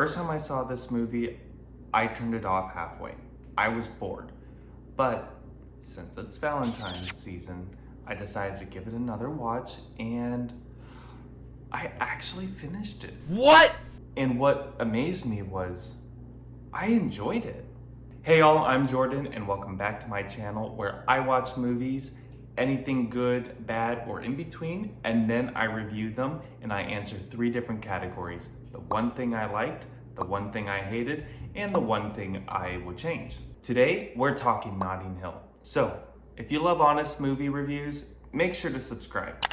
First time I saw this movie, I turned it off halfway. I was bored. But since it's Valentine's season, I decided to give it another watch and I actually finished it. What? And what amazed me was I enjoyed it. Hey y'all, I'm Jordan and welcome back to my channel where I watch movies, anything good, bad, or in between, and then I review them and I answer 3 different categories. The one thing I liked, the one thing I hated, and the one thing I would change. Today, we're talking Notting Hill. So, if you love honest movie reviews, make sure to subscribe.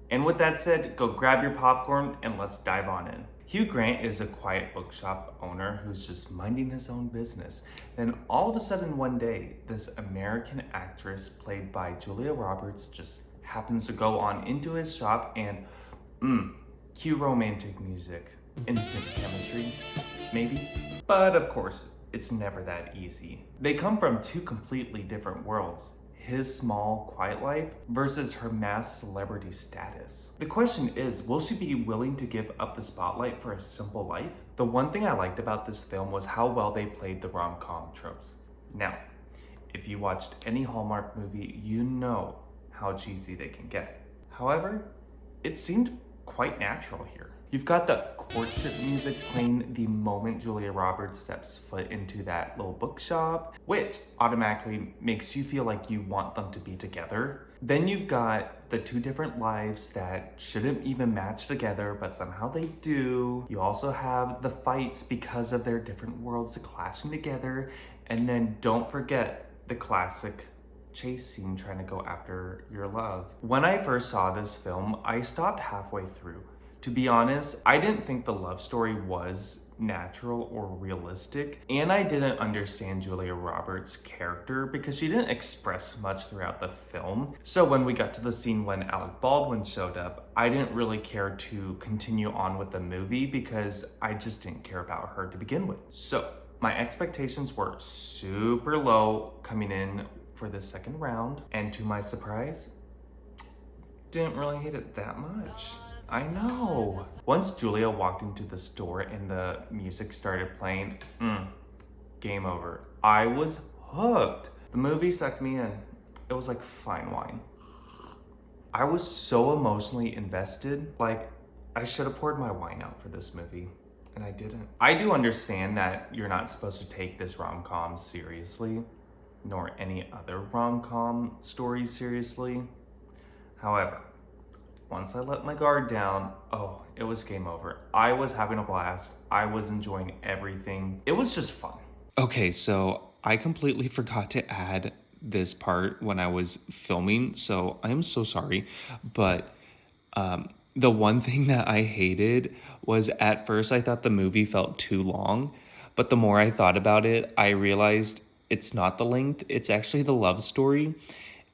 And with that said, go grab your popcorn and let's dive on in. Hugh Grant is a quiet bookshop owner who's just minding his own business. Then all of a sudden one day, this American actress played by Julia Roberts just happens to go on into his shop and cue romantic music. Instant chemistry, maybe? But of course, it's never that easy. They come from 2 completely different worlds. His small, quiet life versus her mass celebrity status. The question is, will she be willing to give up the spotlight for a simple life? The one thing I liked about this film was how well they played the rom-com tropes. Now, if you watched any Hallmark movie, you know how cheesy they can get. However, it seemed quite natural here. You've got the courtship music playing the moment Julia Roberts steps foot into that little bookshop, which automatically makes you feel like you want them to be together. Then you've got the 2 different lives that shouldn't even match together, but somehow they do. You also have the fights because of their different worlds clashing together. And then don't forget the classic chase scene trying to go after your love. When I first saw this film, I stopped halfway through. To be honest, I didn't think the love story was natural or realistic, and I didn't understand Julia Roberts' character because she didn't express much throughout the film. So when we got to the scene when Alec Baldwin showed up, I didn't really care to continue on with the movie because I just didn't care about her to begin with. So my expectations were super low coming in for the second round, and to my surprise, didn't really hate it that much. I know. Once Julia walked into the store and the music started playing, game over. I was hooked. The movie sucked me in. It was like fine wine. I was so emotionally invested, like I should have poured my wine out for this movie, and I didn't. I do understand that you're not supposed to take this rom-com seriously, nor any other rom-com story seriously. However, once I let my guard down, it was game over. I was having a blast. I was enjoying everything. It was just fun. Okay, so I completely forgot to add this part when I was filming, so I'm so sorry. But the one thing that I hated was at first I thought the movie felt too long, but the more I thought about it, I realized it's not the length, it's actually the love story.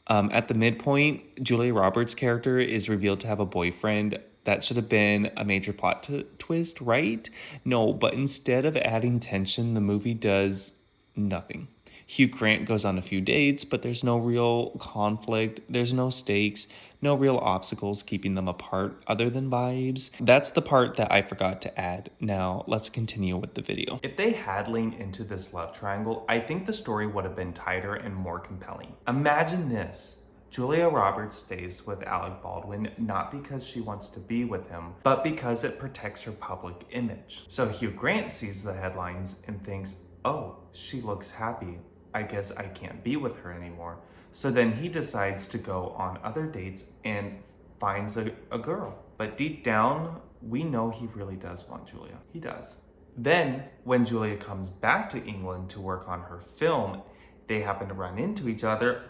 At the midpoint, Julia Roberts' character is revealed to have a boyfriend. That should have been a major plot twist, right? No, but instead of adding tension, the movie does nothing. Hugh Grant goes on a few dates, but there's no real conflict. There's no stakes, no real obstacles keeping them apart other than vibes. That's the part that I forgot to add. Now, let's continue with the video. If they had leaned into this love triangle, I think the story would have been tighter and more compelling. Imagine this. Julia Roberts stays with Alec Baldwin not because she wants to be with him, but because it protects her public image. So Hugh Grant sees the headlines and thinks, oh, she looks happy. I guess I can't be with her anymore. So then he decides to go on other dates and finds a girl. But deep down, we know he really does want Julia. He does. Then, when Julia comes back to England to work on her film, they happen to run into each other.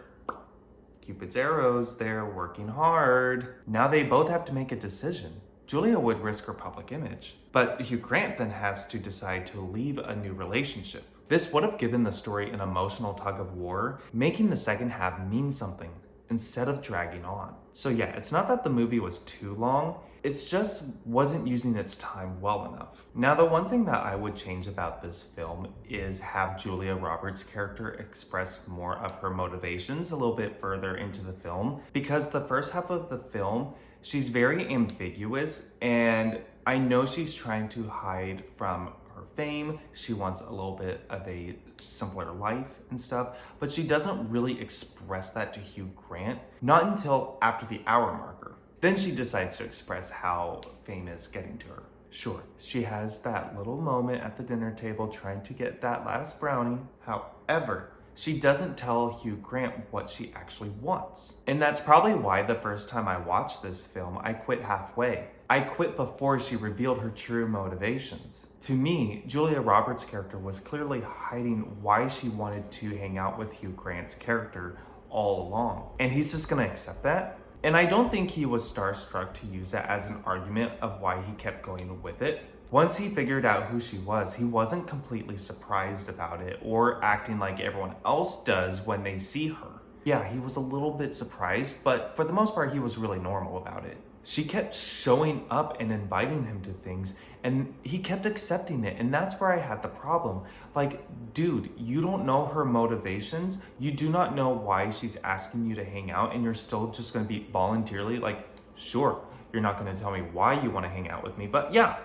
Cupid's arrows, they're working hard. Now they both have to make a decision. Julia would risk her public image, but Hugh Grant then has to decide to leave a new relationship. This would have given the story an emotional tug of war, making the second half mean something instead of dragging on. So yeah, it's not that the movie was too long, it just wasn't using its time well enough. Now, the one thing that I would change about this film is have Julia Roberts' character express more of her motivations a little bit further into the film, because the first half of the film, she's very ambiguous and I know she's trying to hide from her fame. She wants a little bit of a simpler life and stuff, but she doesn't really express that to Hugh Grant, not until after the hour marker. Then she decides to express how fame is getting to her. Sure, she has that little moment at the dinner table trying to get that last brownie. However, she doesn't tell Hugh Grant what she actually wants. And that's probably why the first time I watched this film, I quit halfway. I quit before she revealed her true motivations. To me, Julia Roberts' character was clearly hiding why she wanted to hang out with Hugh Grant's character all along. And he's just gonna accept that? And I don't think he was starstruck to use that as an argument of why he kept going with it. Once he figured out who she was, he wasn't completely surprised about it or acting like everyone else does when they see her. Yeah, he was a little bit surprised, but for the most part, he was really normal about it. She kept showing up and inviting him to things, and he kept accepting it, and that's where I had the problem. Like, dude, you don't know her motivations. You do not know why she's asking you to hang out, and you're still just gonna be voluntarily like, sure, you're not gonna tell me why you wanna hang out with me, but yeah,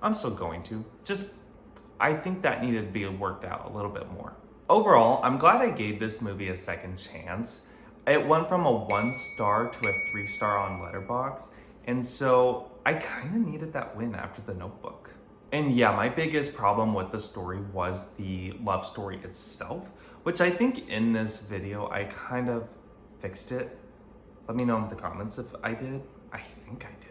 I'm still going to. I think that needed to be worked out a little bit more. Overall, I'm glad I gave this movie a second chance. It went from a 1-star to a 3-star on Letterboxd, and so I kind of needed that win after The Notebook. And yeah, my biggest problem with the story was the love story itself, which I think in this video I kind of fixed it. Let me know in the comments if I did. I think I did.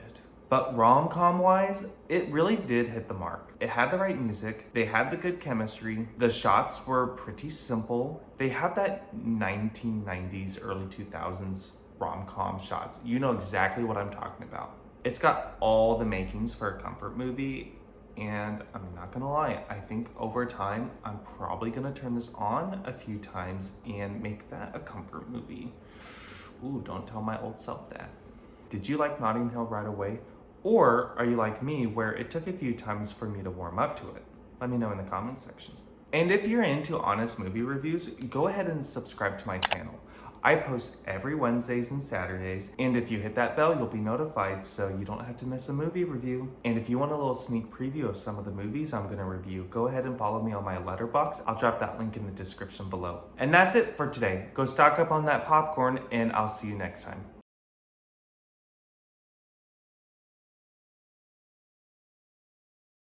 But rom-com wise, it really did hit the mark. It had the right music, they had the good chemistry, the shots were pretty simple. They had that 1990s, early 2000s rom-com shots. You know exactly what I'm talking about. It's got all the makings for a comfort movie, and I'm not gonna lie, I think over time, I'm probably gonna turn this on a few times and make that a comfort movie. Ooh, don't tell my old self that. Did you like Notting Hill right away? Or are you like me, where it took a few times for me to warm up to it? Let me know in the comments section. And if you're into honest movie reviews, go ahead and subscribe to my channel. I post every Wednesdays and Saturdays, and if you hit that bell, you'll be notified so you don't have to miss a movie review. And if you want a little sneak preview of some of the movies I'm gonna review, go ahead and follow me on my Letterboxd. I'll drop that link in the description below. And that's it for today. Go stock up on that popcorn, and I'll see you next time.